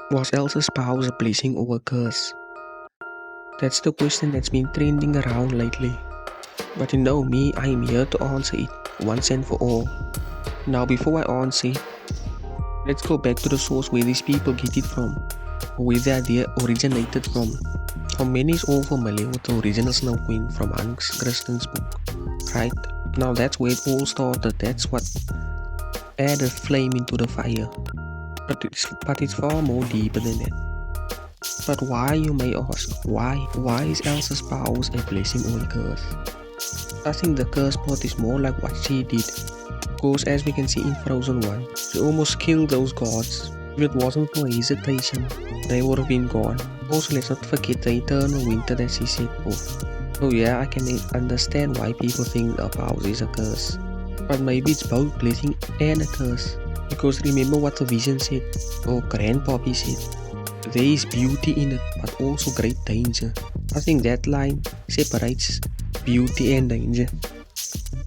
Was Elsa's spouse a blessing or a curse? That's the question that's been trending around lately. But you know me, I'm here to answer it once and for all. Now before I answer it, let's go back to the source where these people get it from, or where the idea originated from. For many is all familiar with the original Snow Queen from Hans Christian's book, right? Now that's where it all started, that's what added flame into the fire. But it's far more deeper than that. But why, you may ask, why? Why is Elsa's powers a blessing or a curse? I think the curse part is more like what she did. Because as we can see in Frozen 1, she almost killed those gods. If it wasn't for hesitation, they would have been gone. Also, let's not forget the eternal winter that she set off. So yeah, I can understand why people think her powers is a curse. But maybe it's both blessing and a curse. Because remember what the vision said, or Grandpappy said. There is beauty in it, but also great danger. I think that line separates beauty and danger.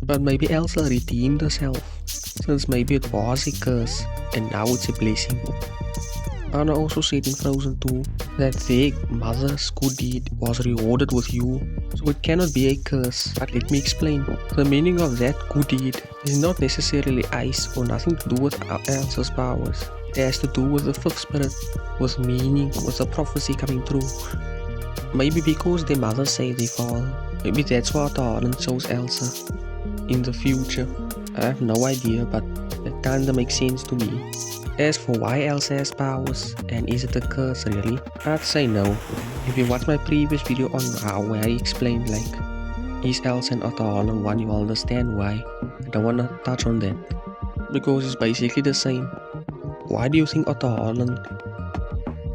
But maybe Elsa redeemed herself, since maybe it was a curse, and now it's a blessing. Anna also said in Frozen 2 that their mother's good deed was rewarded with you, so it cannot be a curse. But let me explain. The meaning of that good deed is not necessarily ice or nothing to do with Elsa's powers. It has to do with the fifth spirit, with meaning, with the prophecy coming true. Maybe because their mother saved their father. Maybe that's what Arendelle chose Elsa in the future. I have no idea, but it kinda makes sense to me. As for why Elsa has powers, and is it a curse really? I'd say no. If you watch my previous video on where I explained like, is Elsa and Arendelle one, you'll understand why. I don't wanna touch on that. Because it's basically the same. Why do you think Arendelle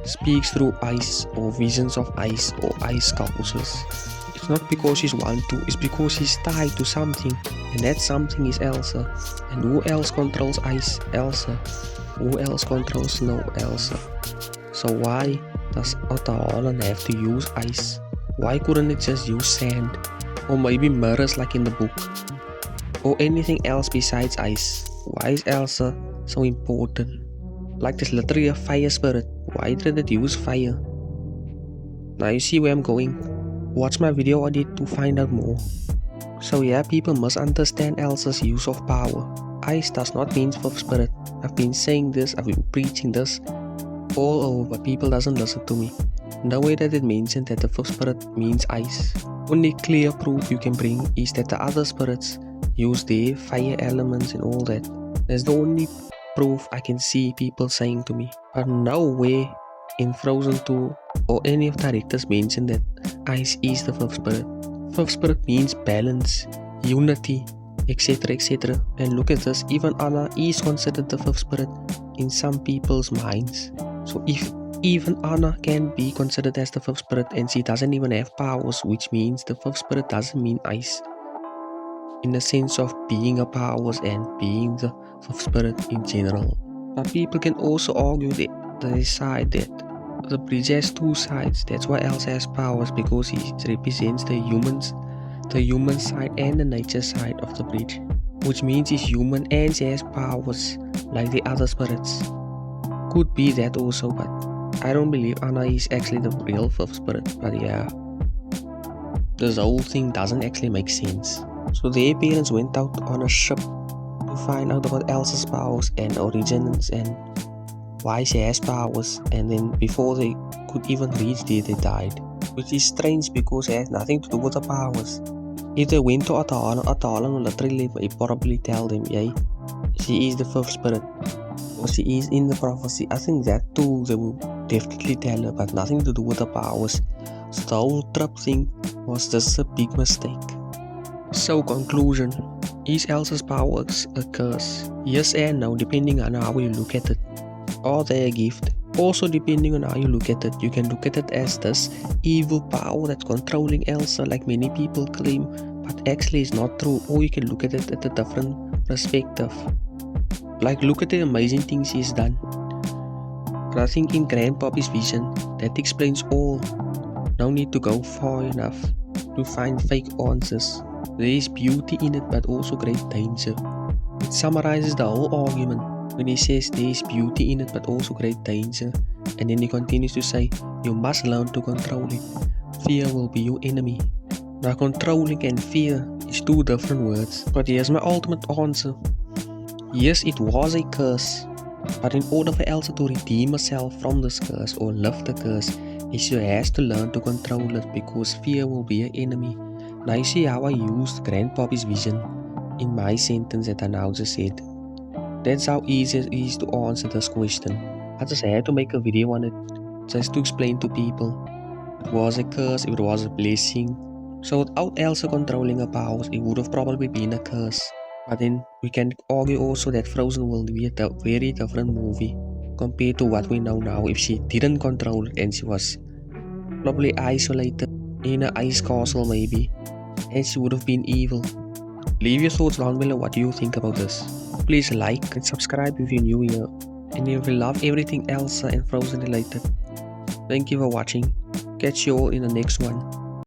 speaks through ice, or visions of ice, or ice sculptures? It's not because she's want to, it's because she's tied to something, and that something is Elsa. And who else controls ice? Elsa. Who else controls snow? Elsa. So why does Arendelle have to use ice? Why couldn't it just use sand? Or maybe mirrors like in the book? Or anything else besides ice? Why is Elsa so important? Like there's literally a fire spirit. Why did it use fire? Now you see where I'm going. Watch my video on it to find out more. So yeah, people must understand Elsa's use of power. Ice does not mean fifth spirit. I've been saying this, I've been preaching this all over, but people doesn't listen to me. No way that it mentioned that the fifth spirit means ice. Only clear proof you can bring is that the other spirits use their fire elements and all that. That's the only proof I can see people saying to me. But nowhere in Frozen 2 or any of the directors mention that ice is the fifth spirit. Fifth spirit means balance, unity, etc, etc. And look at this, even Anna is considered the fifth spirit in some people's minds. So if even Anna can be considered as the fifth spirit and she doesn't even have powers, which means the fifth spirit doesn't mean ice in the sense of being a powers and being the fifth spirit in general. But people can also argue that they side that the bridge has two sides. That's why Elsa has powers, because he represents the human side and the nature side of the bridge, which means he's human and she has powers like the other spirits. Could be that also, but I don't believe Anna is actually the real fifth spirit. But yeah, this whole thing doesn't actually make sense. So their parents went out on a ship to find out about Elsa's powers and origins and why she has powers, and then before they could even reach there, they died. Which is strange because it has nothing to do with the powers. If they went to Arendelle will literally probably tell them, yeah, she is the fifth spirit, or she is in the prophecy. I think that too they will definitely tell her, but nothing to do with the powers. So the whole trip thing was just a big mistake. So conclusion, is Elsa's powers a curse? Yes and no, depending on how you look at it. Are they a gift? Also depending on how you look at it. You can look at it as this evil power that's controlling Elsa like many people claim, but actually it's not true. Or you can look at it at a different perspective. Like look at the amazing things she's done. And I think in Grandpappy's vision, that explains all. No need to go far enough to find fake answers. There is beauty in it, but also great danger. It summarizes the whole argument when he says there is beauty in it, but also great danger. And then he continues to say, you must learn to control it. Fear will be your enemy. Now controlling and fear is two different words. But here's my ultimate answer. Yes, it was a curse. But in order for Elsa to redeem herself from this curse or lift the curse, she has to learn to control it because fear will be her enemy. Now you see how I used Grandpappy's vision in my sentence that I now just said. That's how easy it is to answer this question. I just had to make a video on it just to explain to people. It was a curse, it was a blessing. So without Elsa controlling her powers, it would have probably been a curse. But then we can argue also that Frozen will be a very different movie compared to what we know now if she didn't control it and she was probably isolated in an ice castle maybe, and she would have been evil. Leave your thoughts down below what you think about this. Please like and subscribe if you're new here and if you love everything Elsa and Frozen related. Thank you for watching. Catch you all in the next one.